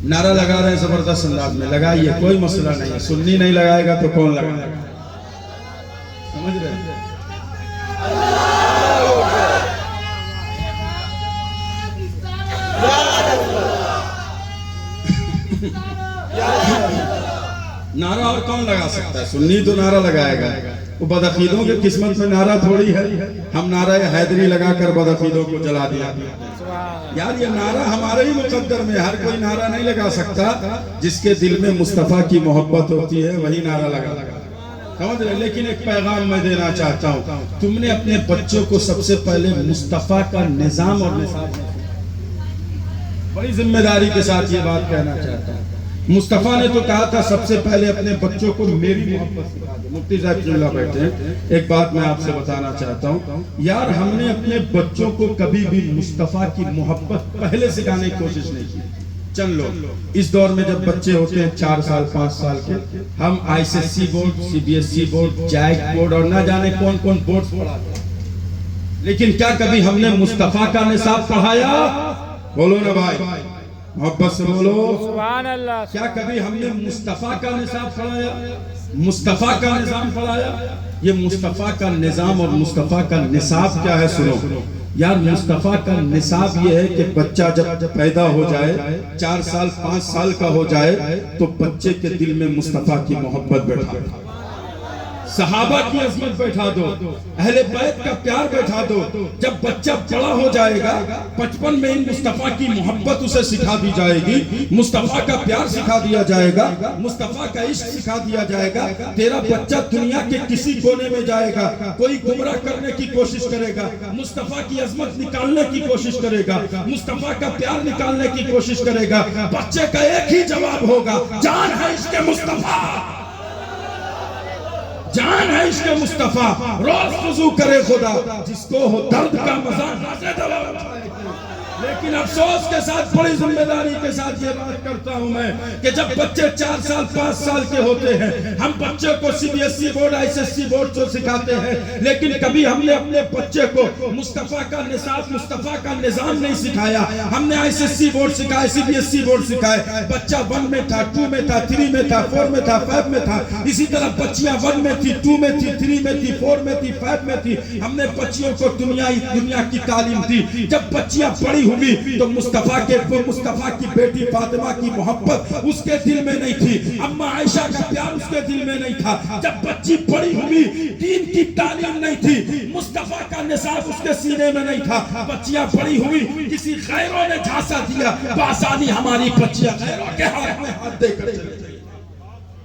نعرہ لگا رہے ہیں زبردست انداز میں، لگائیے، کوئی مسئلہ نہیں ہے، سنی نہیں لگائے گا تو کون لگائے گا؟ سمجھ رہے ہیں؟ نعرہ اور کون لگا سکتا ہے؟ سنی تو نعرہ لگائے گا، وہ بدعقیدوں کے قسمت میں نعرہ تھوڑی ہے، ہم نعرہ حیدری لگا کر بدعقیدوں کو جلا دیا۔ یار یہ نعرہ ہمارے ہی مقدر میں، ہر کوئی نعرہ نہیں لگا سکتا، جس کے دل میں مصطفیٰ کی محبت ہوتی ہے وہی نعرہ لگا۔ سمجھ رہے؟ لیکن ایک پیغام میں دینا چاہتا ہوں، تم نے اپنے بچوں کو سب سے پہلے مصطفیٰ کا نظام اور نصاب، بڑی ذمہ داری کے ساتھ یہ بات کہنا چاہتا ہوں۔ مصطفیٰ نے تو کہا تھا سب سے پہلے اپنے بچوں کو میری محبت سکھا دو۔ مفتی صاحب اللہ بیٹھے ہیں، ایک بات میں آپ سے بتانا چاہتا ہوں، یار ہم نے اپنے بچوں کو کبھی بھی مصطفیٰ کی محبت پہلے سکھانے کی کوشش نہیں کی۔ چند لوگ اس دور میں جب بچے ہوتے ہیں 4 سال 5 سال کے، ہم ICSE board, CBSE board, Jack board اور نہ جانے کون کون بورڈ پڑھاتے ہیں، لیکن کیا کبھی ہم نے مصطفیٰ کا نصاب پڑھایا؟ بولو نا بھائی، محبت سے بولو سبحان اللہ۔ کیا کبھی ہم نے مصطفیٰ کا نصاب پڑھایا؟ مصطفیٰ کا نظام پڑھایا؟ یہ مصطفیٰ کا نظام اور مصطفیٰ کا نصاب کیا ہے سنو یار، مصطفیٰ کا نصاب یہ ہے کہ بچہ جب پیدا ہو جائے، 4 سال 5 سال کا ہو جائے، تو بچے کے دل میں مصطفیٰ کی محبت بیٹھا دو، صحابہ کی عظمت بیٹھا دو، اہل بیت کا پیار بیٹھا دو۔ جب بچہ بڑا ہو جائے گا، 55 میں ان مصطفیٰ کی محبت اسے سکھا دی جائے گی، مصطفیٰ کا پیار سکھا دیا جائے گا، مصطفیٰ کا عشق سکھا دیا جائے گا۔ تیرا بچہ دنیا کے کسی کونے میں جائے گا، کوئی گمراہ کرنے کی کوشش کرے گا، مصطفیٰ کی عظمت نکالنے کی کوشش کرے گا، مصطفیٰ کا پیار نکالنے کی کوشش کرے گا، بچے کا ایک ہی جواب ہوگا، جان ہے عشق مصطفیٰ، جان ہے عشق مصطفیٰ، روز وضو کرے خدا، جس کو ہو درد کا مزہ نازے دوا اٹھائے۔ لیکن افسوس کے ساتھ، بڑی ذمہ داری کے ساتھ یہ بات کرتا ہوں میں کہ جب بچے 4 سال 5 سال کے ہوتے ہیں، ہم بچے کو CBSE بورڈ ICSE بورڈ سے سکھاتے ہیں، لیکن کبھی ہم نے اپنے بچے کو مصطفیٰ کا نصاب، مصطفیٰ کا نظام نہیں سکھایا۔ ہم نے ICSE بورڈ سکھائے، CBSE بورڈ سکھائے، بچہ 1 میں تھا، 2 میں تھا، 3 میں تھا، 4 میں تھا، 5 میں تھا، اسی طرح بچیاں 1 میں تھی، 2 میں تھی، 3 میں تھی، 4 میں تھی، 5 میں تھی۔ ہم نے بچیوں کو دنیا کی تعلیم دی۔ جب بچیاں بڑی ہوئی تو مصطفیٰ کی بیٹی فاطمہ کی محبت اس کے دل میں نہیں تھی، اماں عائشہ کا پیار اس کے دل میں نہیں تھا۔ جب بچی بڑی ہوئی، دین کی تعلیم نہیں تھی، مصطفیٰ کا نصاب اس کے سینے میں نہیں تھا، بچیاں بڑی ہوئی، کسی غیروں نے جھانسا دیا، بآسانی ہماری بچیاں غیروں کے ہاتھ میں ہاتھ دے کر چلی گئی۔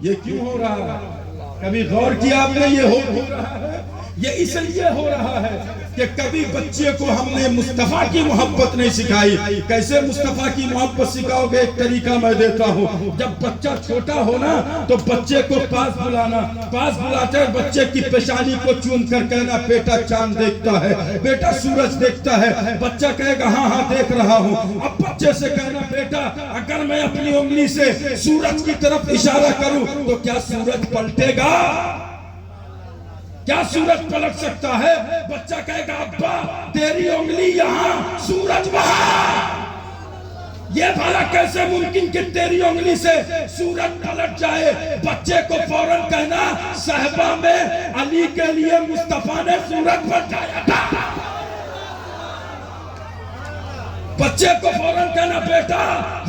یہ کیوں ہو رہا ہے؟ کبھی غور کیا آپ نے؟ یہ ہو رہا ہے، یہ اس لیے ہو رہا ہے کہ کبھی بچے کو ہم نے مصطفیٰ کی محبت نہیں سکھائی۔ کیسے مصطفیٰ کی محبت سکھاؤ گے؟ ایک طریقہ میں دیتا ہوں، جب بچہ چھوٹا ہو نا تو بچے کو پاس بلانا، پاس بلاتے ہیں بچے کی پیشانی کو چوم کر کہنا بیٹا چاند دیکھتا ہے، بیٹا سورج دیکھتا ہے۔ بچہ کہے گا ہاں ہاں دیکھ رہا ہوں۔ اب بچے سے کہنا بیٹا اگر میں اپنی انگلی سے سورج کی طرف اشارہ کروں تو کیا سورج پلٹے گا؟ کیا سورج پلٹ سکتا ہے؟ بچہ کہے گا ابا تیری انگلی یہاں سورج وہاں، یہ بھلا کیسے ممکن کہ تیری انگلی سے سورج پلٹ جائے؟ بچے کو فوراً کہنا صحبہ میں علی کے لیے مصطفیٰ نے سورج پلٹایا تھا۔ بچے کو فوراً کہنا بیٹا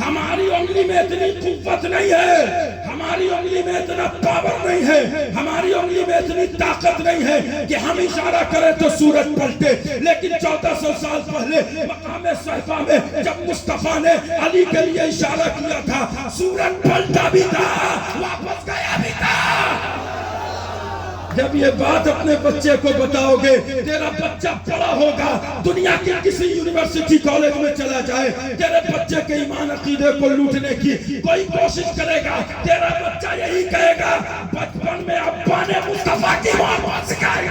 ہماری انگلی میں اتنی قوت نہیں ہے، ہماری انگلی میں اتنا پاور نہیں ہے، ہماری انگلی میں اتنی طاقت نہیں ہے کہ ہم اشارہ کریں تو سورج پلٹے۔ لیکن 1400 سال پہلے مقام صحبہ میں جب مصطفیٰ نے علی کے لیے اشارہ کیا تھا، سورج پلٹا بھی تھا، واپس گیا بھی تھا۔ جب یہ بات اپنے بچے کو بتاؤ گے، تیرا بچہ بڑا ہوگا، دنیا کی کسی یونیورسٹی کالج میں چلا جائے، تیرے بچے کے ایمان عقیدے کو لوٹنے کی کوئی کوشش کرے گا، تیرا بچہ یہی کہے گا بچپن میں ابا نے مصطفیٰ کی محبت سکھائی،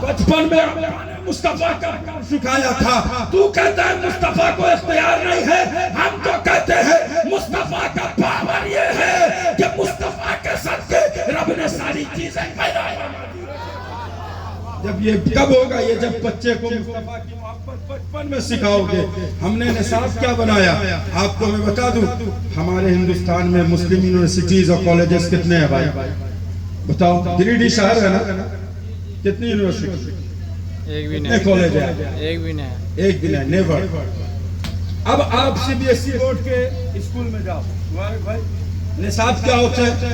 بچپن میں ابا نے مصطفیٰ کا پیار سکھایا تھا۔ تو کہتا ہے مصطفیٰ کو اختیار نہیں ہے، ہم تو کہتے ہیں مصطفیٰ یہ کب ہوگا؟ یہ جب بچے کو مصطفیٰ کی محبت بچپن میں سکھاؤ گے. ہم نے نصاب کیا بنایا آپ کو میں بتا دوں. ہمارے ہندوستان میں مسلم یونیورسٹیز اور کالجز کتنے ہیں بھائی بتاؤ؟ گریڈی شہر ہے نا, کتنی یونیورسٹی؟ ایک بھی کتنے کالج ہے؟ ایک بھی نہیں. ایک بھی نہیں, نیور. اب آپ C B S E board کے اسکول میں جاؤ بھائی, نصاب کیا ہوتا ہے؟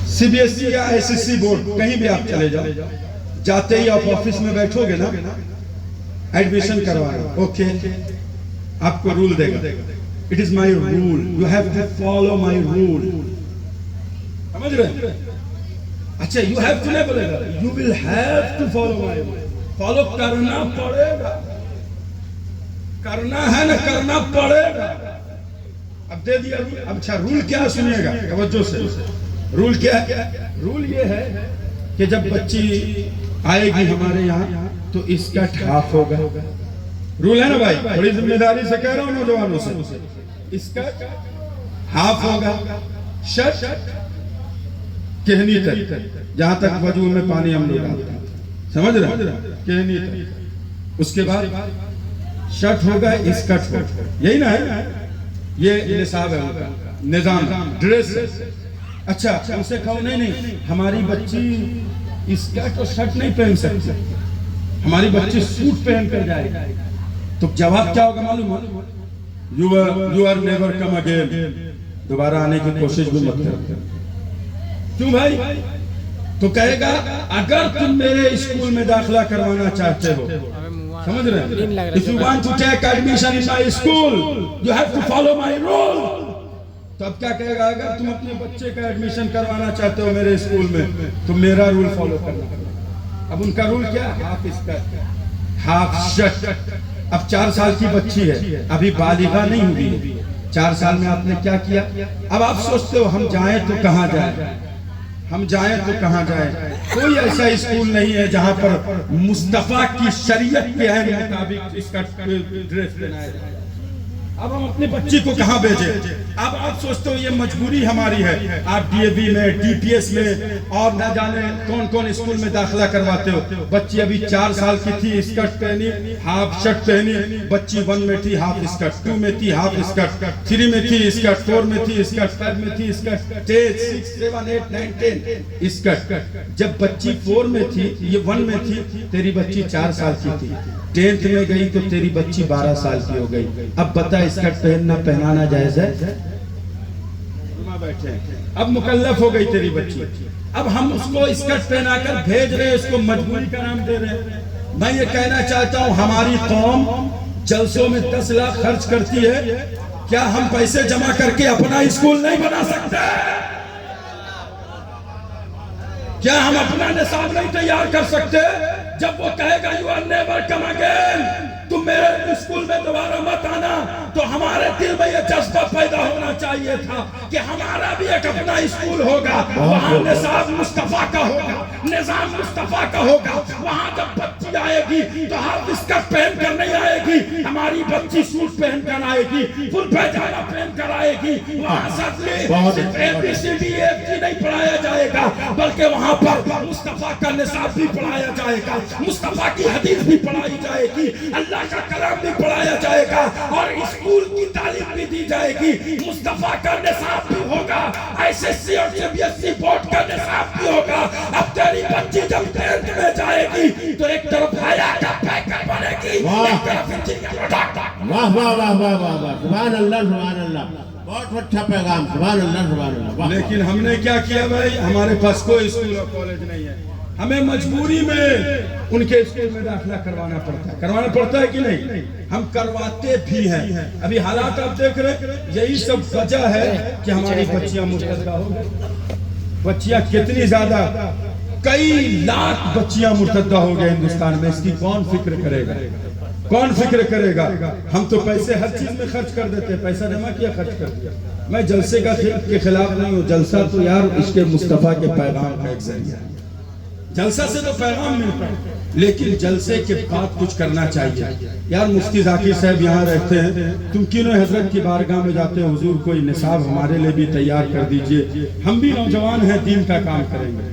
سی بی ایس ای یا ایس ایس سی بورڈ کہیں بھی آپ چلے جاؤ, جاتے ہی آپ آفس میں بیٹھو گے نا, ایڈمیشن کروانا, اوکے آپ کو رول دے گا. It is my rule, you have to follow my rule. سمجھ رہے؟ اچھا یو ہیو ٹو نہیں بولے گا, you will have to follow my rule. Follow کرنا پڑے گا, کرنا ہے نا, کرنا پڑے گا. اب دے دیا. اب اچھا رول کیا سنیے گا توجہ سے. رول کیا ہے؟ رول یہ ہے کہ جب بچی آئے گی ہمارے یہاں تو اس کا ہاف ہوگا. رول ہے نا بھائی, بڑی ذمہ داری سے کہہ رہا ہوں نوجوانوں سے. اس کا ہاف ہوگا. شرٹ کہنی تک, جہاں تک وضو میں پانی ہم لوگ ڈالتے ہیں, سمجھ رہے ہیں, کہنی تک. اس کے بعد شرٹ ہوگا, اسکرٹ ہوگا. یہی نا ہے, یہ نصاب ہے ان کا, نظام, ڈریس. اچھا ان سے کہو نہیں ہماری بچی اسکرٹ اور شرٹ نہیں پہن سکتی, ہماری بچی سوٹ پہن کر جائے, تو جواب کیا ہوگا معلوم ہے؟ You are never come again. دوبارہ آنے کی کوشش بھی مت کرو. کیوں بھائی؟ تو کہے گا اگر تم میرے اسکول میں داخلہ کروانا چاہتے ہو, سمجھ رہے ہیں, if you want to take admission in my school you have to follow my rule. تو اب کیا کہے گا؟ اگر تم اپنے بچے کا ایڈمیشن کروانا چاہتے ہو میرے اسکول میں تو میرا رول فالو کرنا. اب ان کا رول کیا؟ Half skirt, half shirt. اب 4 سال کی بچی ہے, ابھی بالغہ نہیں ہوئی. 4 سال میں آپ نے کیا کیا؟ اب آپ سوچتے ہو ہم جائیں تو کہاں جائیں, ہم جائیں تو کہاں جائیں. کوئی ایسا اسکول نہیں ہے جہاں پر مصطفیٰ کی شریعت کے عین مطابق اس کا ڈریس پہنایا جائے. اب ہم اپنے بچی کو کہاں بھیجیں؟ اب آپ سوچتے ہو یہ مجبوری ہماری ہے. آپ ڈی اے وی میں, ڈی پی ایس میں اور نہ جانے کون کون اسکول میں داخلہ کرواتے ہو. بچی ابھی 4 سال کی تھی, اسکرٹ پہنی, ہاف شرٹ پہنی. بچی 1 میں تھی ہاف اسکرٹ, 2 میں تھی ہاف اسکرٹ, 3 میں تھی اسکرٹ, 4 میں تھی اسکرٹ, 5 میں تھی اسکرٹ, 6, 7, 8, 9, 10 اسکرٹ. جب بچی 4 میں تھی, یہ 1 میں تھی, تیری بچی 4 سال کی تھی. 10th میں گئی تو تیری بچی 12 سال کی ہو گئی. اب بتا اسکرٹ پہننا پہنانا جائز ہے؟ اب مکلف ہو گئی تیری بچی. اب ہم اس کو اسکرٹ پہنا کر بھیج رہے ہیں, اس کو مجبوری کا نام دے رہے ہیں. میں یہ کہنا چاہتا ہوں ہماری قوم جلسوں میں 10 لاکھ خرچ کرتی ہے, کیا ہم پیسے جمع کر کے اپنا اسکول نہیں بنا سکتے؟ کیا ہم اپنا نصاب نہیں تیار کر سکتے؟ جب وہ کہے گا you are never come again, تم میرے اسکول میں دوبارہ مت آنا, تو ہمارے دل میں یہ جذبہ پیدا ہونا چاہیے تھا کہ ہمارا بھی ایک اپنا اسکول ہوگا, وہاں نصاب مصطفیٰ کا ہوگا, نظام مصطفیٰ کا ہوگا. وہاں جب بچی آئے گی تو ہاف اسکرٹ پہن کر نہیں آئے گی, ہماری بچی سوٹ پہن کر آئے گی, فل پیجامہ پہن کر آئے گی. وہاں صرف ABCD نہیں پڑھایا جائے گا, بلکہ وہاں پر مصطفیٰ کا نصاب بھی پڑھایا جائے گا, مصطفیٰ کی حدیث بھی پڑھائی جائے گی, اللہ کا کلام بھی پڑھایا جائے گا, اور اسکول کی تعلیم بھی دی جائے گی. مصطفیٰ کا نصاب بھی ہوگا, ایس ایس سی اور C B S C board کا نصاب بھی ہوگا. اب تیری بچی جب 10th میں جائے گی تو ایک طرف حیا کا پیکر بنے گی, ایک طرف انجینئر اور ڈاکٹر. واہ واہ واہ واہ واہ واہ, سبحان اللہ سبحان اللہ, بہت اچھا پیغام, سبحان اللہ سبحان اللہ. لیکن ہم نے کیا کیا بھائی, ہمارے پاس کوئی اسکول اور کالج نہیں ہے, ہمیں مجبوری میں ان کے اسکول میں داخلہ کروانا پڑتا ہے کہ نہیں؟ ہم کرواتے بھی ہیں. ابھی حالات آپ دیکھ رہے, یہی سب وجہ ہے کہ ہماری بچیاں مرتدہ ہو گئی. بچیاں کتنی زیادہ, کئی لاکھ بچیاں مرتدہ ہو گئے ہندوستان میں. اس کی کون فکر کرے گا, کون فکر کرے گا؟ ہم تو پیسے ہر چیز میں خرچ کر دیتے, پیسہ جمع کیا خرچ کر دیا. میں جلسے کے خلاف نہیں ہوں, جلسہ تو یار اس کے مصطفیٰ کے پیغام کا ایک ذریعہ ہے. جلسہ سے تو پیغام ملتا ہے, لیکن جلسے کے بعد کچھ کرنا چاہیے. یار مفتی ذاکر صاحب یہاں رہتے ہیں, تم کیوں حضرت کی بارگاہ میں جاتے ہیں, حضور کوئی نصاب ہمارے لیے بھی تیار کر دیجئے, ہم بھی نوجوان ہیں, دین کا کام کریں گے.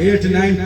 8, 9,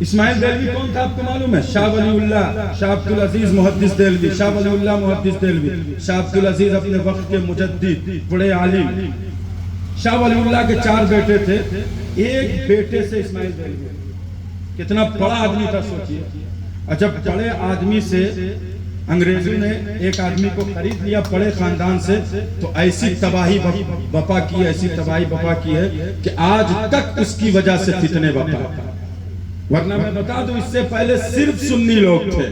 اسماعیل دہلوی کون تھا آپ کو معلوم ہے؟ شاہ ولی اللہ، شاہ عبدالعزیز محدث دہلوی، شاہ ولی اللہ محدث دہلوی، شاہ عبدالعزیز اپنے وقت کے مجدد بڑے عالم۔ شاہ ولی اللہ کے 4 بیٹے تھے، ایک بیٹے سے اسماعیل دہلوی، کتنا بڑا آدمی تھا سوچئے۔ اور جب بڑے آدمی سے انگریزوں نے ایک آدمی کو خرید لیا بڑے خاندان سے، تو ایسی تباہی بپا کی، ایسی تباہی بپا کی ہے کہ آج تک اس کی وجہ سے فتنے بپا۔ ورنہ میں بتا دوں اس سے پہلے صرف سنی لوگ تھے،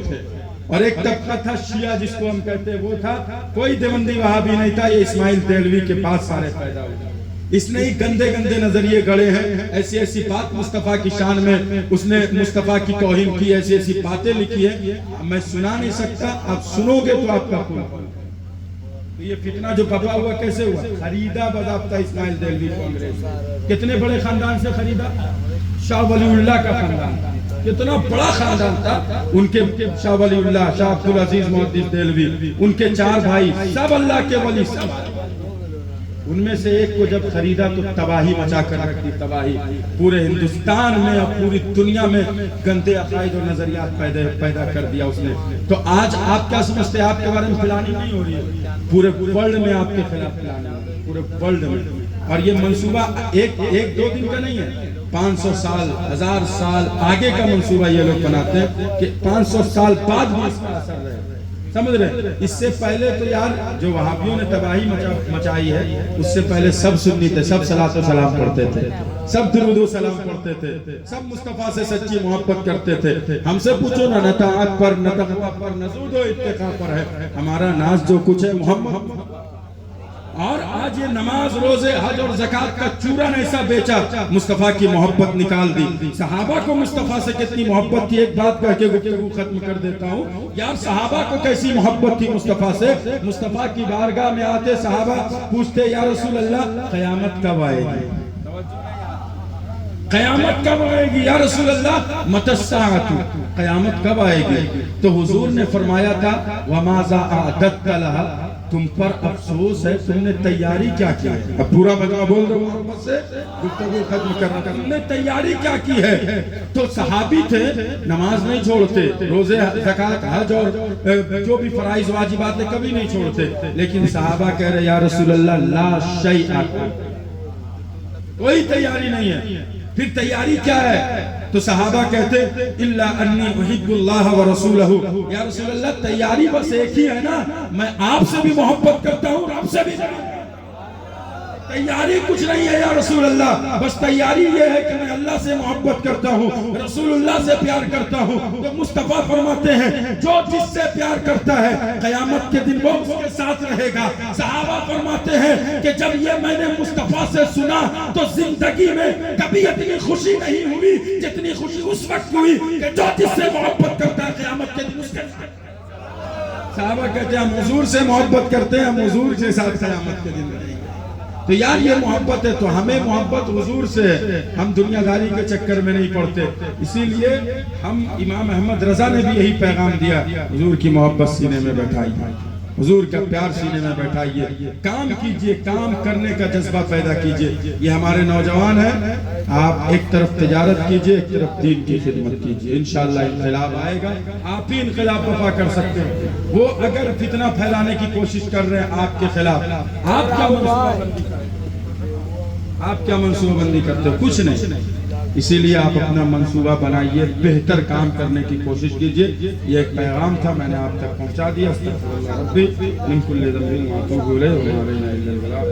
اور ایک طبقہ تھا شیعہ جس کو ہم کہتے ہیں، وہ تھا، کوئی دیوبندی وہابی نہیں تھا۔ یہ اسماعیل دہلوی کے پاس سارے پیدا ہوئے۔ اس نے ہی گندے گندے نظریے گڑے ہیں، ایسی ایسی بات مصطفیٰ کی شان میں اس نے مصطفیٰ کی توہین کی، ایسی ایسی باتیں لکھی ہیں، میں سنا نہیں سکتا، آپ سنو گے تو آپ کا خون۔ یہ فتنہ جو بپا ہوا کیسے ہوا؟ خریدا باضابطہ اسماعیل دہلوی کو انگریز۔ کتنے بڑے خاندان سے خریدا؟ شاہ ولی اللہ کا خاندان، کتنا بڑا خاندان تھا ان کے۔ شاہ ولی اللہ، شاہ عبدالعزیز محدث دہلوی، ان کے 4 بھائی، سب اللہ کے ولی، سب۔ ان میں سے ایک کو جب خریدا تو تباہی مچا کر رکھ دی، تباہی پورے ہندوستان میں اور پوری دنیا میں گندے عقائد اور نظریات پیدا کر دیا اس نے۔ تو آج آپ کیا سمجھتے ہیں؟ آپ کے بارے میں پھیلانی نہیں ہو رہی ہے، پورے ورلڈ میں آپ کے خلاف پھیلانی ہو رہی ہے، پورے ورلڈ میں۔ اور یہ منصوبہ ایک دو دن کا نہیں ہے، 500 سال 1000 سال آگے کا منصوبہ یہ لوگ بناتے ہیں کہ 500 سال بعد بھی اس کا اثر رہے۔ سمجھ رہے؟ اس سے پہلے تو یار جو وہابیوں نے تباہی مچائی ہے، اس سے پہلے سب سنی تھے، سب صلاۃ و سلام پڑھتے تھے، سب درود و سلام پڑھتے تھے، سب مصطفیٰ سے سچی محبت کرتے تھے۔ ہم سے پوچھو نہ نطاعت پر، نہ تقویٰ پر، نہ زہد و اتقاء پر ہے ہمارا ناز، جو کچھ ہے محمد۔ اور آج یہ نماز، روزے، حج اور زکوٰۃ کا چورن ایسا بیچا، مصطفیٰ کی محبت نکال دی۔ صحابہ کو مصطفیٰ سے کتنی محبت تھی، ایک بات کہہ کے گفتگو ختم کر دیتا ہوں یار، صحابہ کو کیسی محبت تھی مصطفیٰ سے۔ مصطفیٰ کی بارگاہ میں آتے صحابہ، پوچھتے یا رسول اللہ قیامت کب آئے گی؟ قیامت کب آئے گی یا رسول اللہ؟ متی الساعۃ، قیامت کب آئے گی؟ تو حضور نے فرمایا تھا وَمَاذَا أَعْدَدْتَ لَهَا، تم پر افسوس ہے، تم نے تیاری کیا کی ہے؟ اب پورا مجمع بول دو محبت سے، گفتگو ختم کرنا، تم نے تیاری کیا کی ہے؟ تو صحابی تھے، نماز نہیں چھوڑتے، روزے، زکوٰۃ، حج اور جو بھی فرائض واجبات ہیں کبھی نہیں چھوڑتے، لیکن صحابہ کہہ رہے یا رسول اللہ لا شیء، کوئی تیاری نہیں ہے۔ پھر تیاری کیا ہے؟ تو صحابہ کہتے الا انی احب اللہ ورسولہ، یا رسول اللہ تیاری بس ایک ہی ہے نا، میں آپ سے بھی محبت کرتا ہوں، رب سے بھی۔ تیاری کچھ نہیں ہے یا رسول اللہ، بس تیاری یہ ہے کہ میں اللہ سے محبت کرتا ہوں، رسول اللہ سے پیار کرتا ہوں۔ تو مصطفیٰ فرماتے ہیں جو جس سے پیار کرتا ہے قیامت کے دن وہ اس کے ساتھ رہے گا۔ صحابہ فرماتے ہیں کہ جب یہ میں نے مصطفیٰ سے سنا تو زندگی میں کبھی اتنی خوشی نہیں ہوئی جتنی خوشی اس وقت ہوئی کہ جو جس سے محبت کرتا ہے قیامت کے دن اس کے ساتھ۔ صحابہ کہتے ہیں ہم حضور سے محبت کرتے ہیں، ہم حضور کے ساتھ قیامت کے دن رہیں گے۔ تو یار یہ محبت ہے، تو ہمیں محبت حضور سے ہے، ہم دنیا داری کے چکر میں نہیں پڑتے۔ اسی لیے ہم امام احمد رضا نے بھی یہی پیغام دیا، حضور کی محبت سینے میں بیٹھائیے، حضور کا پیار سینے میں بیٹھائیے، کام کیجئے، کام کرنے کا جذبہ پیدا کیجئے۔ یہ ہمارے نوجوان ہیں، آپ ایک طرف تجارت کیجئے، ایک طرف دین کی خدمت کیجئے، انشاءاللہ انقلاب آئے گا، آپ ہی انقلاب برپا کر سکتے ہیں۔ وہ اگر فتنہ پھیلانے کی کوشش کر رہے ہیں آپ کے خلاف، آپ کیا منصوبہ بندی کرتے ہیں؟ آپ کیا منصوبہ بندی کرتے ہیں؟ کچھ نہیں۔ اسی لیے آپ اپنا منصوبہ بنائیے، بہتر کام کرنے کی کوشش کیجئے۔ یہ ایک پیغام تھا، میں نے آپ تک پہنچا دیا۔ استغفر اللہ ربی من کل ذنب واتوب الیہ وما علینا الا البلاغ۔